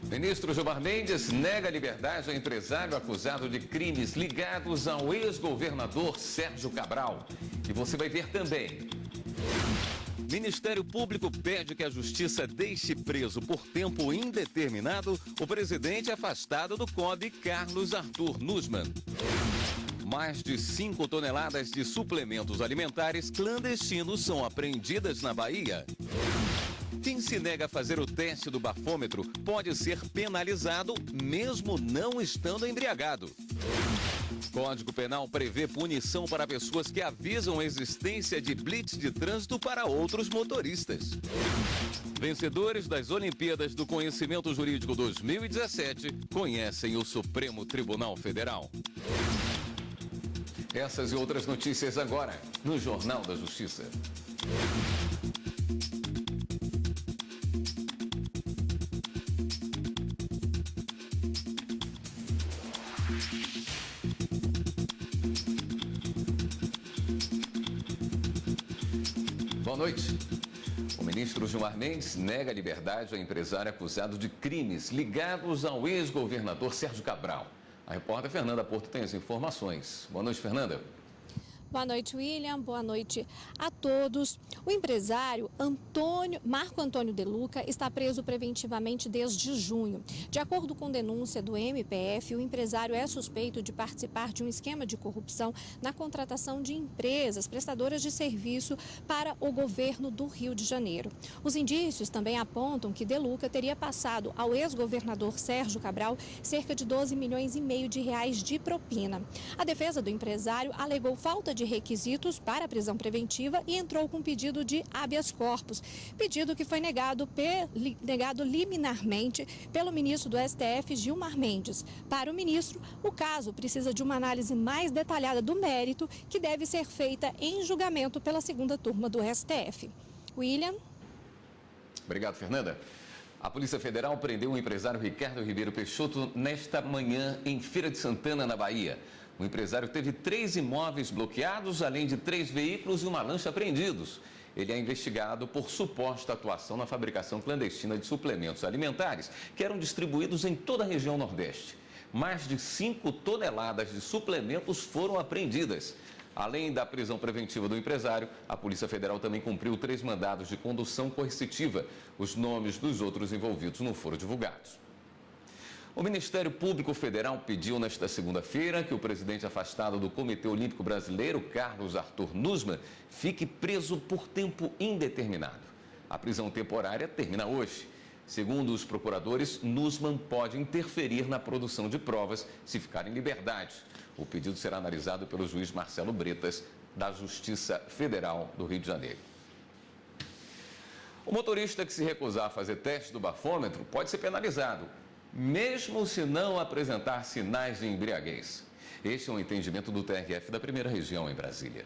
Ministro Gilmar Mendes nega liberdade a empresário acusado de crimes ligados ao ex-governador Sérgio Cabral. E você vai ver também. Ministério Público pede que a Justiça deixe preso por tempo indeterminado o presidente afastado do COB, Carlos Arthur Nussmann. Mais de 5 toneladas de suplementos alimentares clandestinos são apreendidas na Bahia. Quem se nega a fazer o teste do bafômetro pode ser penalizado mesmo não estando embriagado. Código Penal prevê punição para pessoas que avisam a existência de blitz de trânsito para outros motoristas. Vencedores das Olimpíadas do Conhecimento Jurídico 2017 conhecem o Supremo Tribunal Federal. Essas e outras notícias agora no Jornal da Justiça. Boa noite. O ministro Gilmar Mendes nega a liberdade a empresário acusado de crimes ligados ao ex-governador Sérgio Cabral. A repórter Fernanda Porto tem as informações. Boa noite, Fernanda. Boa noite, William. Boa noite a todos. O empresário Marco Antônio De Luca está preso preventivamente desde junho. De acordo com denúncia do MPF, o empresário é suspeito de participar de um esquema de corrupção na contratação de empresas prestadoras de serviço para o governo do Rio de Janeiro. Os indícios também apontam que De Luca teria passado ao ex-governador Sérgio Cabral cerca de 12 milhões e meio de reais de propina. A defesa do empresário alegou falta de requisitos para a prisão preventiva e entrou com pedido de habeas corpus, pedido que foi negado liminarmente pelo ministro do STF, Gilmar Mendes. Para o ministro, o caso precisa de uma análise mais detalhada do mérito, que deve ser feita em julgamento pela segunda turma do STF. William? Obrigado, Fernanda. A Polícia Federal prendeu o empresário Ricardo Ribeiro Peixoto nesta manhã em Feira de Santana, na Bahia. O empresário teve 3 imóveis bloqueados, além de 3 veículos e uma lancha apreendidos. Ele é investigado por suposta atuação na fabricação clandestina de suplementos alimentares, que eram distribuídos em toda a região Nordeste. Mais de 5 toneladas de suplementos foram apreendidas. Além da prisão preventiva do empresário, a Polícia Federal também cumpriu 3 mandados de condução coercitiva. Os nomes dos outros envolvidos não foram divulgados. O Ministério Público Federal pediu nesta segunda-feira que o presidente afastado do Comitê Olímpico Brasileiro, Carlos Arthur Nussmann, fique preso por tempo indeterminado. A prisão temporária termina hoje. Segundo os procuradores, Nussmann pode interferir na produção de provas se ficar em liberdade. O pedido será analisado pelo juiz Marcelo Bretas, da Justiça Federal do Rio de Janeiro. O motorista que se recusar a fazer teste do bafômetro pode ser penalizado, mesmo se não apresentar sinais de embriaguez. Este é um entendimento do TRF da Primeira Região em Brasília.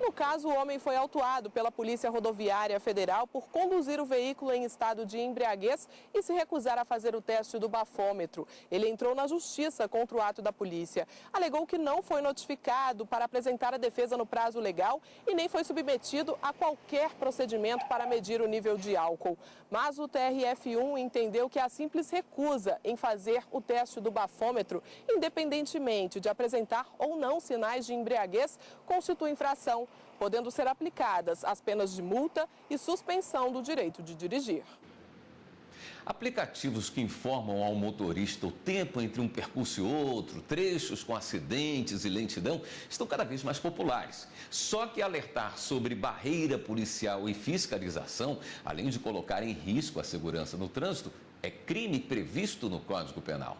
No caso, o homem foi autuado pela Polícia Rodoviária Federal por conduzir o veículo em estado de embriaguez e se recusar a fazer o teste do bafômetro. Ele entrou na justiça contra o ato da polícia. Alegou que não foi notificado para apresentar a defesa no prazo legal e nem foi submetido a qualquer procedimento para medir o nível de álcool. Mas o TRF1 entendeu que a simples recusa em fazer o teste do bafômetro, independentemente de apresentar ou não sinais de embriaguez, constitui infração, podendo ser aplicadas as penas de multa e suspensão do direito de dirigir. Aplicativos que informam ao motorista o tempo entre um percurso e outro, trechos com acidentes e lentidão, estão cada vez mais populares. Só que alertar sobre barreira policial e fiscalização, além de colocar em risco a segurança no trânsito, é crime previsto no Código Penal.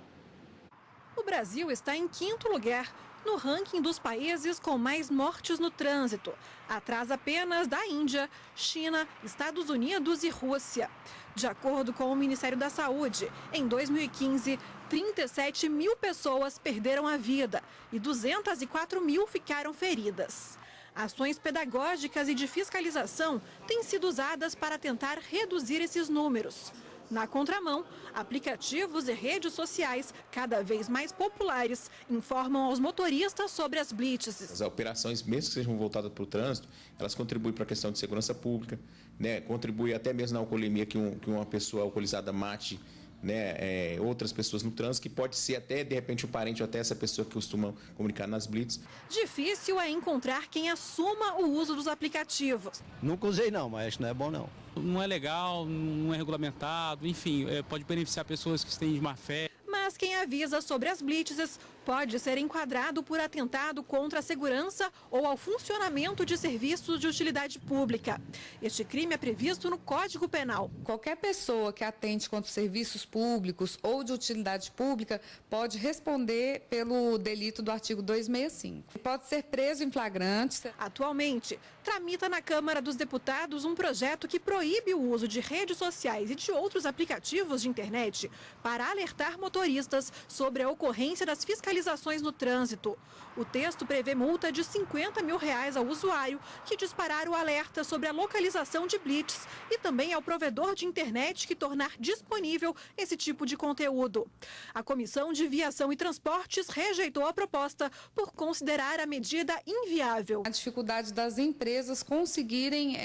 O Brasil está em 5º lugar no ranking dos países com mais mortes no trânsito, atrás apenas da Índia, China, Estados Unidos e Rússia. De acordo com o Ministério da Saúde, em 2015, 37 mil pessoas perderam a vida e 204 mil ficaram feridas. Ações pedagógicas e de fiscalização têm sido usadas para tentar reduzir esses números. Na contramão, aplicativos e redes sociais, cada vez mais populares, informam aos motoristas sobre as blitzes. As operações, mesmo que sejam voltadas para o trânsito, elas contribuem para a questão de segurança pública, né? Contribuem até mesmo na alcoolemia, que uma pessoa alcoolizada mate né, outras pessoas no trânsito, que pode ser até, de repente, um parente ou até essa pessoa que costuma comunicar nas blitz. Difícil é encontrar quem assuma o uso dos aplicativos. Nunca usei não, mas não é bom não. Não é legal, não é regulamentado, enfim, pode beneficiar pessoas que têm de má fé. Mas quem avisa sobre as blitzes pode ser enquadrado por atentado contra a segurança ou ao funcionamento de serviços de utilidade pública. Este crime é previsto no Código Penal. Qualquer pessoa que atente contra serviços públicos ou de utilidade pública pode responder pelo delito do artigo 265. Pode ser preso em flagrante. Atualmente, tramita na Câmara dos Deputados um projeto que proíbe o uso de redes sociais e de outros aplicativos de internet para alertar motoristas sobre a ocorrência das fiscalizações no trânsito. O texto prevê multa de R$50 mil ao usuário que disparar o alerta sobre a localização de blitz e também ao provedor de internet que tornar disponível esse tipo de conteúdo. A Comissão de Viação e Transportes rejeitou a proposta por considerar a medida inviável. A dificuldade das empresas conseguirem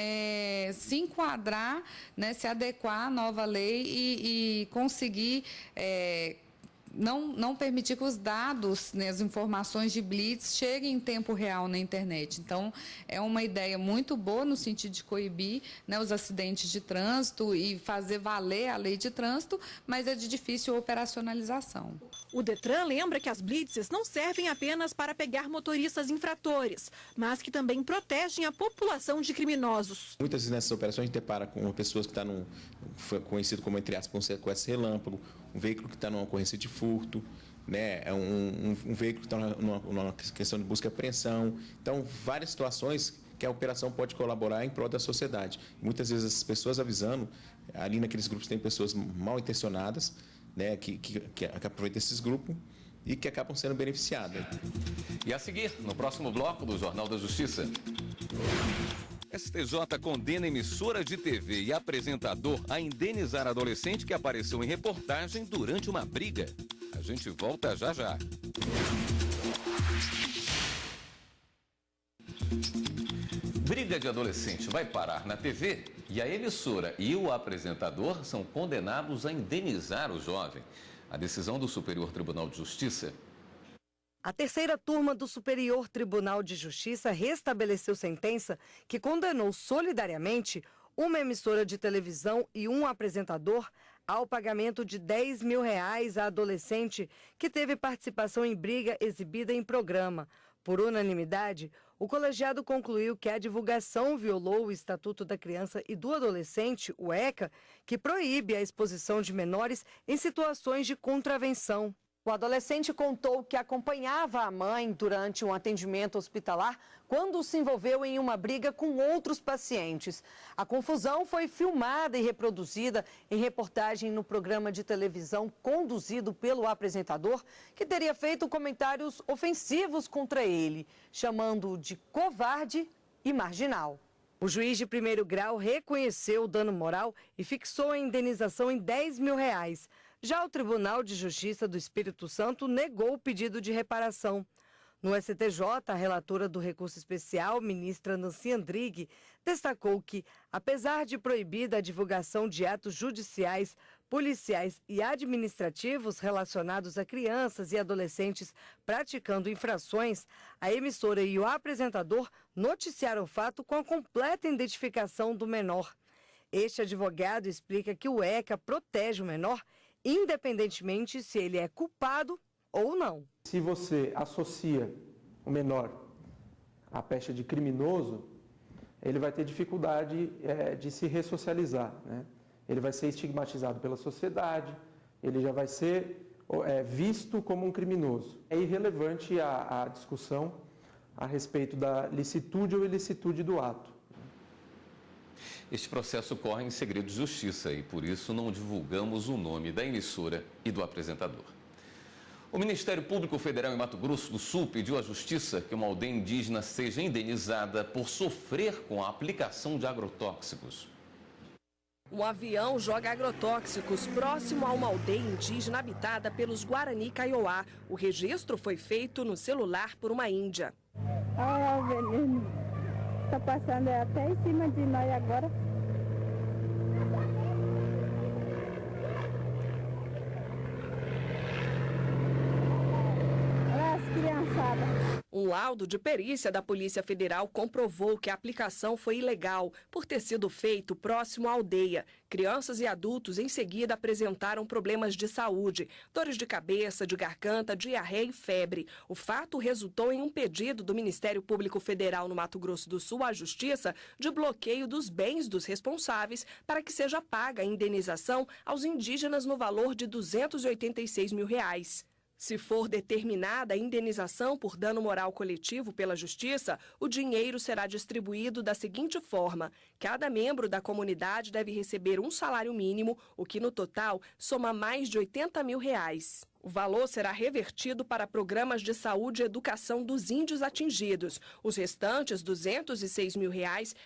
se enquadrar, né, se adequar à nova lei e conseguir não permitir que os dados, né, as informações de blitz cheguem em tempo real na internet. Então, é uma ideia muito boa no sentido de coibir, né, os acidentes de trânsito e fazer valer a lei de trânsito, mas é de difícil operacionalização. O Detran lembra que as blitzes não servem apenas para pegar motoristas infratores, mas que também protegem a população de criminosos. Muitas vezes nessas operações a gente depara com pessoas que estão conhecido como, entre aspas, um sequestro relâmpago, um veículo que está numa ocorrência de furto, né? Um veículo que está numa questão de busca e apreensão. Então, várias situações que a operação pode colaborar em prol da sociedade. Muitas vezes as pessoas avisando, ali naqueles grupos tem pessoas mal intencionadas, né, que aproveitam esses grupos e que acabam sendo beneficiadas. E a seguir, no próximo bloco do Jornal da Justiça. STJ condena emissora de TV e apresentador a indenizar adolescente que apareceu em reportagem durante uma briga. A gente volta já já. Briga de adolescente vai parar na TV e a emissora e o apresentador são condenados a indenizar o jovem. A decisão do Superior Tribunal de Justiça. A terceira turma do Superior Tribunal de Justiça restabeleceu sentença que condenou solidariamente uma emissora de televisão e um apresentador ao pagamento de R$10 mil a adolescente que teve participação em briga exibida em programa. Por unanimidade, o colegiado concluiu que a divulgação violou o Estatuto da Criança e do Adolescente, o ECA, que proíbe a exposição de menores em situações de contravenção. O adolescente contou que acompanhava a mãe durante um atendimento hospitalar quando se envolveu em uma briga com outros pacientes. A confusão foi filmada e reproduzida em reportagem no programa de televisão conduzido pelo apresentador, que teria feito comentários ofensivos contra ele, chamando-o de covarde e marginal. O juiz de primeiro grau reconheceu o dano moral e fixou a indenização em R$10 mil. Já o Tribunal de Justiça do Espírito Santo negou o pedido de reparação. No STJ, a relatora do recurso especial, ministra Nancy Andrighi, destacou que, apesar de proibida a divulgação de atos judiciais, policiais e administrativos relacionados a crianças e adolescentes praticando infrações, a emissora e o apresentador noticiaram o fato com a completa identificação do menor. Este advogado explica que o ECA protege o menor, independentemente se ele é culpado ou não. Se você associa o menor à pecha de criminoso, ele vai ter dificuldade de se ressocializar, né? Ele vai ser estigmatizado pela sociedade, ele já vai ser visto como um criminoso. É irrelevante a discussão a respeito da licitude ou ilicitude do ato. Este processo corre em segredo de justiça e, por isso, não divulgamos o nome da emissora e do apresentador. O Ministério Público Federal em Mato Grosso do Sul pediu à Justiça que uma aldeia indígena seja indenizada por sofrer com a aplicação de agrotóxicos. Um avião joga agrotóxicos próximo a uma aldeia indígena habitada pelos Guarani Kaiowá. O registro foi feito no celular por uma índia. Olha o veneno. Está passando até em cima de nós agora. Um laudo de perícia da Polícia Federal comprovou que a aplicação foi ilegal por ter sido feito próximo à aldeia. Crianças e adultos em seguida apresentaram problemas de saúde, dores de cabeça, de garganta, diarreia e febre. O fato resultou em um pedido do Ministério Público Federal no Mato Grosso do Sul à Justiça de bloqueio dos bens dos responsáveis para que seja paga a indenização aos indígenas no valor de R$ 286 mil. Se for determinada a indenização por dano moral coletivo pela Justiça, o dinheiro será distribuído da seguinte forma: cada membro da comunidade deve receber um salário mínimo, o que no total soma mais de R$ 80 mil. O valor será revertido para programas de saúde e educação dos índios atingidos. Os restantes R$ 206 mil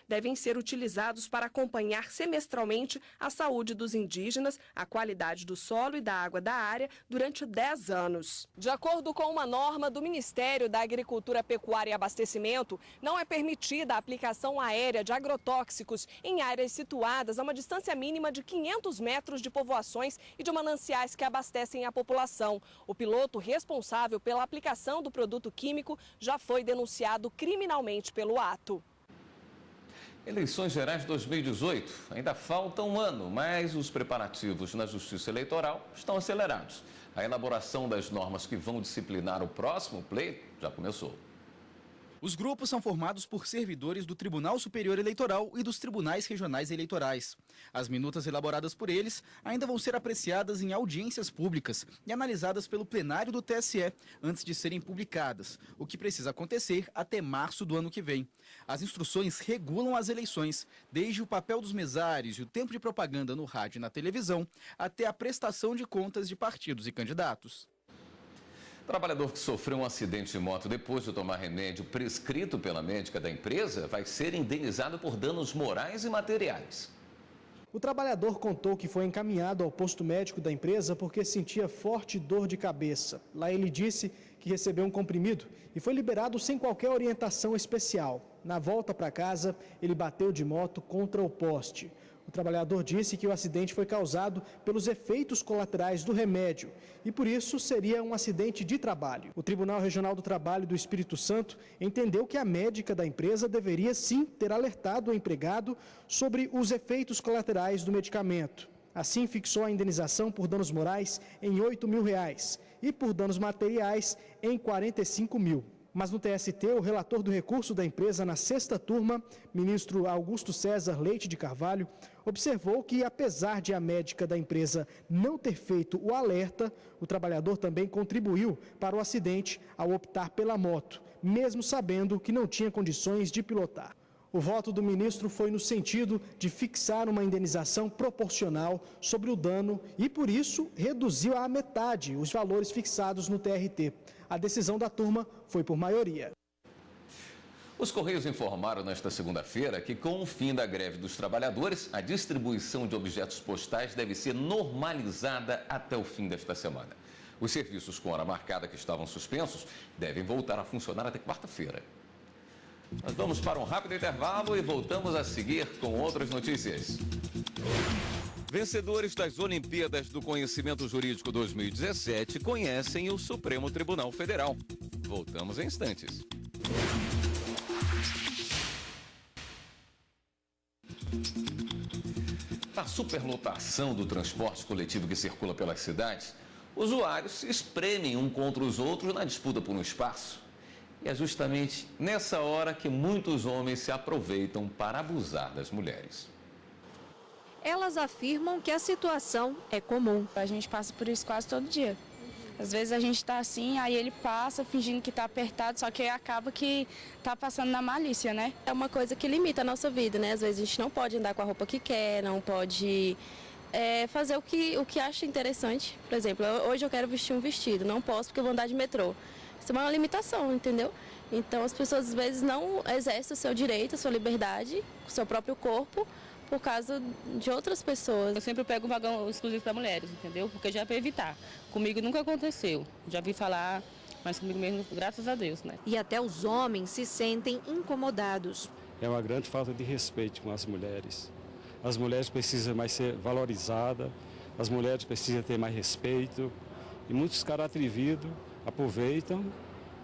devem ser utilizados para acompanhar semestralmente a saúde dos indígenas, a qualidade do solo e da água da área durante 10 anos. De acordo com uma norma do Ministério da Agricultura, Pecuária e Abastecimento, não é permitida a aplicação aérea de agrotóxicos em áreas situadas a uma distância mínima de 500 metros de povoações e de mananciais que abastecem a população. O piloto responsável pela aplicação do produto químico já foi denunciado criminalmente pelo ato. Eleições Gerais 2018. Ainda falta um ano, mas os preparativos na Justiça Eleitoral estão acelerados. A elaboração das normas que vão disciplinar o próximo pleito já começou. Os grupos são formados por servidores do Tribunal Superior Eleitoral e dos Tribunais Regionais Eleitorais. As minutas elaboradas por eles ainda vão ser apreciadas em audiências públicas e analisadas pelo plenário do TSE antes de serem publicadas, o que precisa acontecer até março do ano que vem. As instruções regulam as eleições, desde o papel dos mesários e o tempo de propaganda no rádio e na televisão, até a prestação de contas de partidos e candidatos. Trabalhador que sofreu um acidente de moto depois de tomar remédio prescrito pela médica da empresa vai ser indenizado por danos morais e materiais. O trabalhador contou que foi encaminhado ao posto médico da empresa porque sentia forte dor de cabeça. Lá ele disse que recebeu um comprimido e foi liberado sem qualquer orientação especial. Na volta para casa, ele bateu de moto contra o poste. O trabalhador disse que o acidente foi causado pelos efeitos colaterais do remédio e, por isso, seria um acidente de trabalho. O Tribunal Regional do Trabalho do Espírito Santo entendeu que a médica da empresa deveria, sim, ter alertado o empregado sobre os efeitos colaterais do medicamento. Assim, fixou a indenização por danos morais em R$ 8 mil e por danos materiais em R$ 45 mil. Mas no TST, o relator do recurso da empresa na sexta turma, ministro Augusto César Leite de Carvalho, observou que, apesar de a médica da empresa não ter feito o alerta, o trabalhador também contribuiu para o acidente ao optar pela moto, mesmo sabendo que não tinha condições de pilotar. O voto do ministro foi no sentido de fixar uma indenização proporcional sobre o dano e, por isso, reduziu à metade os valores fixados no TRT. A decisão da turma foi por maioria. Os Correios informaram nesta segunda-feira que, com o fim da greve dos trabalhadores, a distribuição de objetos postais deve ser normalizada até o fim desta semana. Os serviços com hora marcada que estavam suspensos devem voltar a funcionar até quarta-feira. Nós vamos para um rápido intervalo e voltamos a seguir com outras notícias. Vencedores das Olimpíadas do Conhecimento Jurídico 2017 conhecem o Supremo Tribunal Federal. Voltamos em instantes. Na superlotação do transporte coletivo que circula pelas cidades, usuários se espremem um contra os outros na disputa por um espaço. E é justamente nessa hora que muitos homens se aproveitam para abusar das mulheres. Elas afirmam que a situação é comum. A gente passa por isso quase todo dia. Às vezes a gente está assim, aí ele passa fingindo que está apertado, só que acaba que está passando na malícia, né? É uma coisa que limita a nossa vida, né? Às vezes a gente não pode andar com a roupa que quer, não pode fazer o que acha interessante. Por exemplo, hoje eu quero vestir um vestido, não posso porque eu vou andar de metrô. Isso é uma limitação, entendeu? Então as pessoas às vezes não exercem o seu direito, a sua liberdade, o seu próprio corpo, por causa de outras pessoas. Eu sempre pego um vagão exclusivo para mulheres, entendeu? Porque já é para evitar. Comigo nunca aconteceu. Já vi falar, mas comigo mesmo, graças a Deus, né? E até os homens se sentem incomodados. É uma grande falta de respeito com as mulheres. As mulheres precisam mais ser valorizadas, as mulheres precisam ter mais respeito. E muitos caras atrevidos aproveitam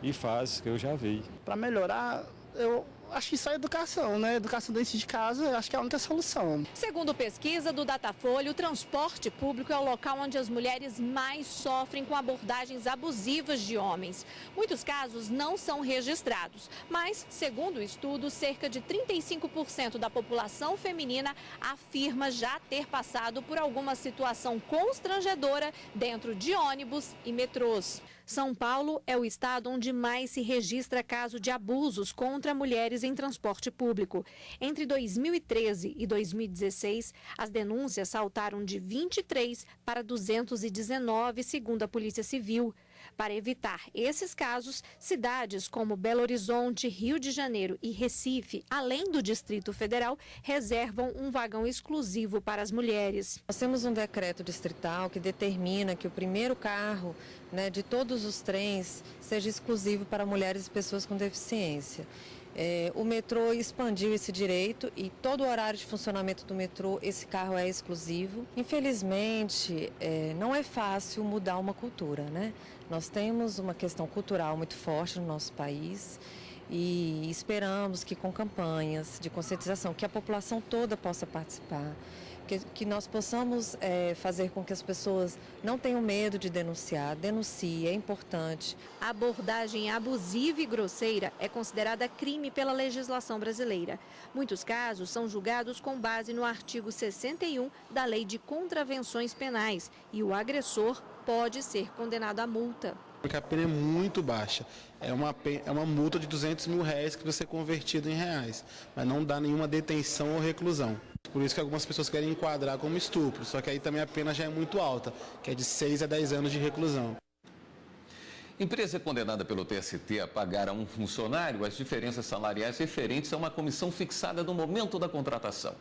e fases que eu já vi. Para melhorar, eu acho que só educação, né? Educação dentro de casa, eu acho que é a única solução. Segundo pesquisa do Datafolha, o transporte público é o local onde as mulheres mais sofrem com abordagens abusivas de homens. Muitos casos não são registrados, mas, segundo o estudo, cerca de 35% da população feminina afirma já ter passado por alguma situação constrangedora dentro de ônibus e metrôs. São Paulo é o estado onde mais se registra caso de abusos contra mulheres em transporte público. Entre 2013 e 2016, as denúncias saltaram de 23 para 219, segundo a Polícia Civil. Para evitar esses casos, cidades como Belo Horizonte, Rio de Janeiro e Recife, além do Distrito Federal, reservam um vagão exclusivo para as mulheres. Nós temos um decreto distrital que determina que o primeiro carro, de todos os trens seja exclusivo para mulheres e pessoas com deficiência. O metrô expandiu esse direito e todo o horário de funcionamento do metrô, esse carro é exclusivo. Infelizmente, não é fácil mudar uma cultura, né? Nós temos uma questão cultural muito forte no nosso país e esperamos que com campanhas de conscientização, que a população toda possa participar, que nós possamos fazer com que as pessoas não tenham medo de denunciar. Denuncie, é importante. A abordagem abusiva e grosseira é considerada crime pela legislação brasileira. Muitos casos são julgados com base no artigo 61 da Lei de Contravenções Penais e o agressor pode ser condenado à multa. Porque a pena é muito baixa. É uma multa de R$200 mil que vai ser convertida em reais, mas não dá nenhuma detenção ou reclusão. Por isso que algumas pessoas querem enquadrar como estupro, só que aí também a pena já é muito alta, que é de 6 a 10 anos de reclusão. Empresa condenada pelo TST a pagar a um funcionário as diferenças salariais referentes a uma comissão fixada no momento da contratação.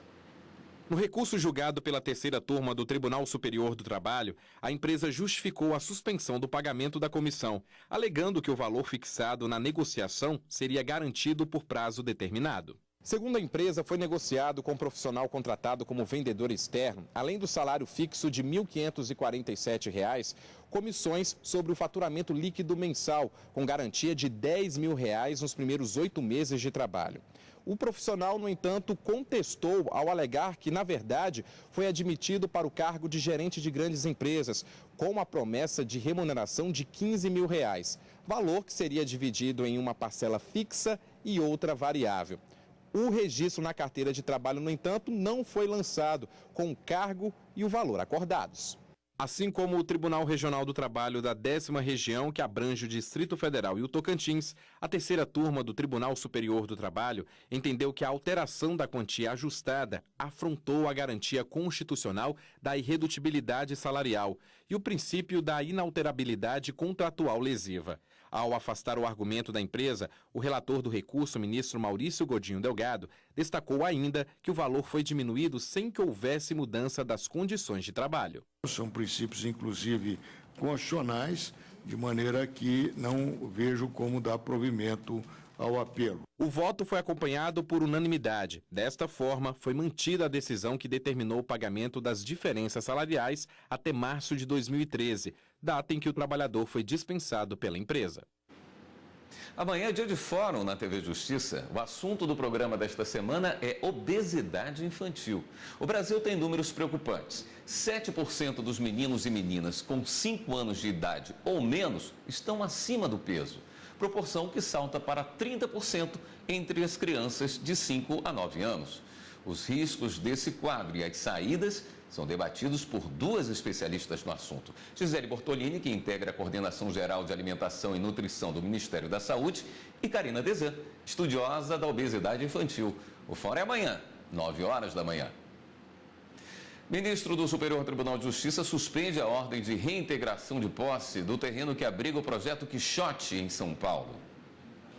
No recurso julgado pela terceira turma do Tribunal Superior do Trabalho, a empresa justificou a suspensão do pagamento da comissão, alegando que o valor fixado na negociação seria garantido por prazo determinado. Segundo a empresa, foi negociado com um profissional contratado como vendedor externo, além do salário fixo de R$ 1.547, comissões sobre o faturamento líquido mensal, com garantia de R$ 10 mil nos primeiros 8 meses de trabalho. O profissional, no entanto, contestou ao alegar que, na verdade, foi admitido para o cargo de gerente de grandes empresas, com a promessa de remuneração de R$ 15 mil, valor que seria dividido em uma parcela fixa e outra variável. O registro na carteira de trabalho, no entanto, não foi lançado, com o cargo e o valor acordados. Assim como o Tribunal Regional do Trabalho da 10ª Região, que abrange o Distrito Federal e o Tocantins, a terceira turma do Tribunal Superior do Trabalho entendeu que a alteração da quantia ajustada afrontou a garantia constitucional da irredutibilidade salarial e o princípio da inalterabilidade contratual lesiva. Ao afastar o argumento da empresa, o relator do recurso, ministro Maurício Godinho Delgado, destacou ainda que o valor foi diminuído sem que houvesse mudança das condições de trabalho. São princípios, inclusive, constitucionais, de maneira que não vejo como dar provimento ao apelo. O voto foi acompanhado por unanimidade. Desta forma, foi mantida a decisão que determinou o pagamento das diferenças salariais até março de 2013, data em que o trabalhador foi dispensado pela empresa. Amanhã é dia de fórum na TV Justiça. O assunto do programa desta semana é obesidade infantil. O Brasil tem números preocupantes. 7% dos meninos e meninas com 5 anos de idade ou menos estão acima do peso, proporção que salta para 30% entre as crianças de 5 a 9 anos. Os riscos desse quadro e as saídas são debatidos por 2 especialistas no assunto. Gisele Bortolini, que integra a Coordenação Geral de Alimentação e Nutrição do Ministério da Saúde, e Karina Dezan, estudiosa da obesidade infantil. O fórum é amanhã, 9 horas da manhã. Ministro do Superior Tribunal de Justiça suspende a ordem de reintegração de posse do terreno que abriga o projeto Quixote, em São Paulo.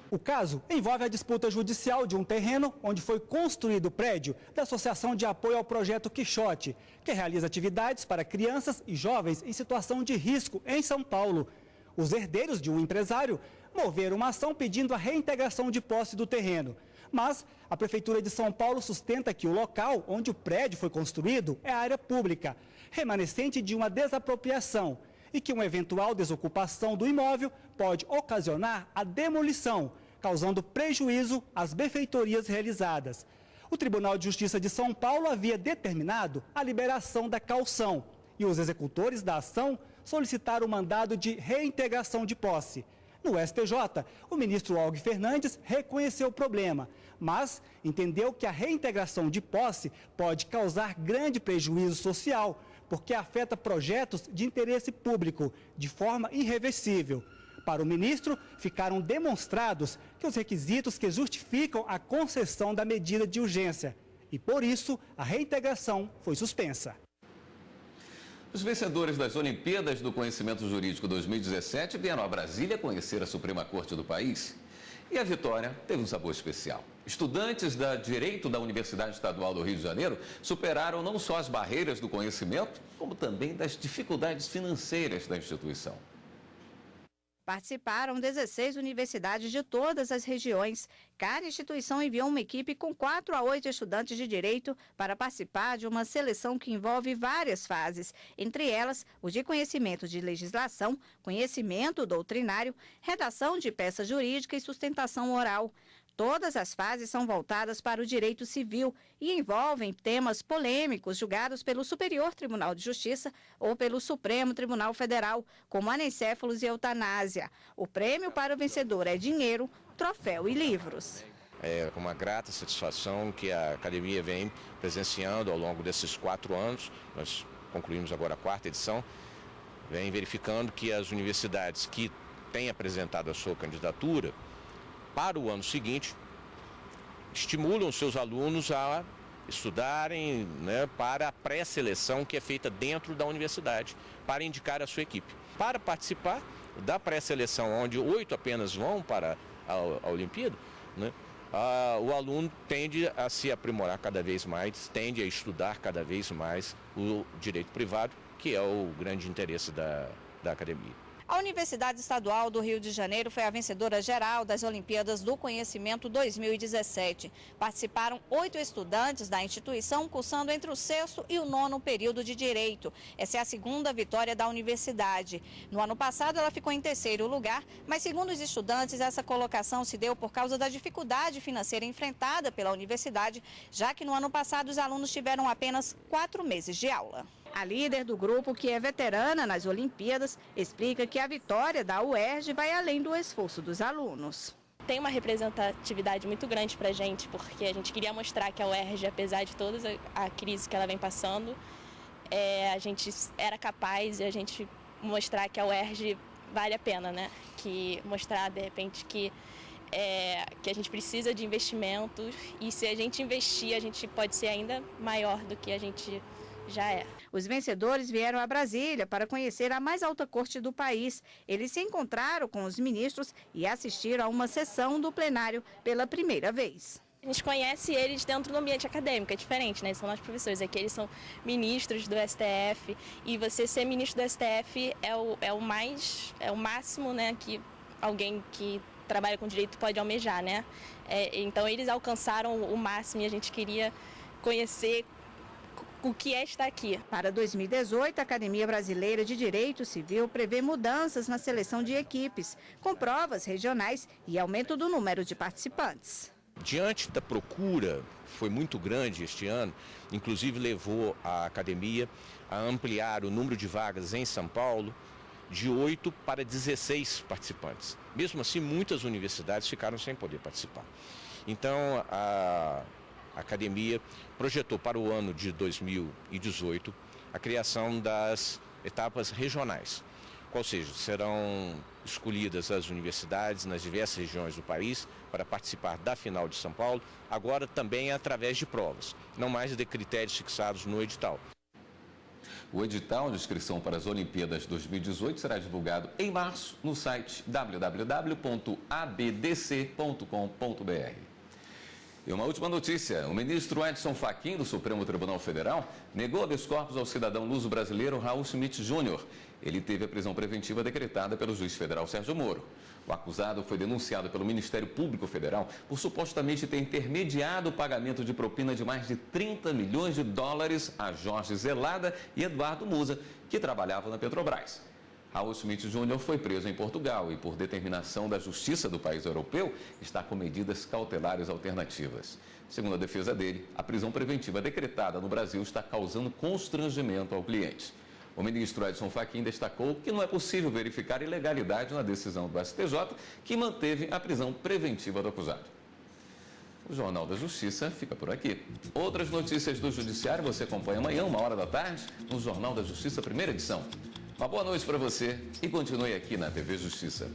O caso envolve a disputa judicial de um terreno onde foi construído o prédio da Associação de Apoio ao Projeto Quixote, que realiza atividades para crianças e jovens em situação de risco em São Paulo. Os herdeiros de um empresário moveram uma ação pedindo a reintegração de posse do terreno. Mas a Prefeitura de São Paulo sustenta que o local onde o prédio foi construído é área pública, remanescente de uma desapropriação, e que uma eventual desocupação do imóvel pode ocasionar a demolição, causando prejuízo às benfeitorias realizadas. O Tribunal de Justiça de São Paulo havia determinado a liberação da caução e os executores da ação solicitaram o mandado de reintegração de posse. No STJ, o ministro Olgo Fernandes reconheceu o problema, mas entendeu que a reintegração de posse pode causar grande prejuízo social, porque afeta projetos de interesse público de forma irreversível. Para o ministro, ficaram demonstrados que os requisitos que justificam a concessão da medida de urgência e, por isso, a reintegração foi suspensa. Os vencedores das Olimpíadas do Conhecimento Jurídico 2017 vieram a Brasília conhecer a Suprema Corte do país. E a vitória teve um sabor especial. Estudantes da Direito da Universidade Estadual do Rio de Janeiro superaram não só as barreiras do conhecimento, como também das dificuldades financeiras da instituição. Participaram 16 universidades de todas as regiões. Cada instituição enviou uma equipe com 4 a 8 estudantes de direito para participar de uma seleção que envolve várias fases, entre elas o de conhecimento de legislação, conhecimento doutrinário, redação de peça jurídica e sustentação oral. Todas as fases são voltadas para o direito civil e envolvem temas polêmicos julgados pelo Superior Tribunal de Justiça ou pelo Supremo Tribunal Federal, como anencéfalos e eutanásia. O prêmio para o vencedor é dinheiro, troféu e livros. É com uma grata satisfação que a academia vem presenciando ao longo desses 4 anos. Nós concluímos agora a 4ª edição. Vem verificando que as universidades que têm apresentado a sua candidatura para o ano seguinte, estimulam seus alunos a estudarem, para a pré-seleção que é feita dentro da universidade, para indicar a sua equipe. Para participar da pré-seleção, onde 8 apenas vão para a Olimpíada, o aluno tende a se aprimorar cada vez mais, tende a estudar cada vez mais o direito privado, que é o grande interesse da academia. A Universidade Estadual do Rio de Janeiro foi a vencedora geral das Olimpíadas do Conhecimento 2017. Participaram 8 estudantes da instituição, cursando entre o 6º e o 9º período de Direito. Essa é a 2ª vitória da universidade. No ano passado, ela ficou em 3º lugar, mas segundo os estudantes, essa colocação se deu por causa da dificuldade financeira enfrentada pela universidade, já que no ano passado os alunos tiveram apenas 4 meses de aula. A líder do grupo, que é veterana nas Olimpíadas, explica que a vitória da UERJ vai além do esforço dos alunos. Tem uma representatividade muito grande para a gente, porque a gente queria mostrar que a UERJ, apesar de toda a crise que ela vem passando, a gente era capaz de a gente mostrar que a UERJ vale a pena, né? Que mostrar, de repente, que a gente precisa de investimentos e se a gente investir, a gente pode ser ainda maior do que a gente já é. Os vencedores vieram a Brasília para conhecer a mais alta corte do país. Eles se encontraram com os ministros e assistiram a uma sessão do plenário pela primeira vez. A gente conhece eles dentro do ambiente acadêmico, é diferente, né? Eles são nossos professores, aqui eles são ministros do STF e você ser ministro do STF é o máximo, né, que alguém que trabalha com direito pode almejar, né? Então eles alcançaram o máximo e a gente queria conhecer o que é estar aqui. Para 2018, a Academia Brasileira de Direito Civil prevê mudanças na seleção de equipes, com provas regionais e aumento do número de participantes. Diante da procura, foi muito grande este ano, inclusive levou a academia a ampliar o número de vagas em São Paulo de 8 para 16 participantes. Mesmo assim, muitas universidades ficaram sem poder participar. Então, a academia projetou para o ano de 2018 a criação das etapas regionais, ou seja, serão escolhidas as universidades nas diversas regiões do país para participar da final de São Paulo, agora também através de provas, não mais de critérios fixados no edital. O edital de inscrição para as Olimpíadas 2018 será divulgado em março no site www.abdc.com.br. E uma última notícia, o ministro Edson Fachin, do Supremo Tribunal Federal, negou habeas corpus ao cidadão luso-brasileiro Raul Schmitt Júnior. Ele teve a prisão preventiva decretada pelo juiz federal Sérgio Moro. O acusado foi denunciado pelo Ministério Público Federal por supostamente ter intermediado o pagamento de propina de mais de 30 milhões de dólares a Jorge Zelada e Eduardo Musa, que trabalhavam na Petrobras. Raul Schmidt Júnior foi preso em Portugal e, por determinação da Justiça do país europeu, está com medidas cautelares alternativas. Segundo a defesa dele, a prisão preventiva decretada no Brasil está causando constrangimento ao cliente. O ministro Edson Fachin destacou que não é possível verificar ilegalidade na decisão do STJ, que manteve a prisão preventiva do acusado. O Jornal da Justiça fica por aqui. Outras notícias do Judiciário você acompanha amanhã, 13h, no Jornal da Justiça, primeira edição. Uma boa noite para você e continue aqui na TV Justiça.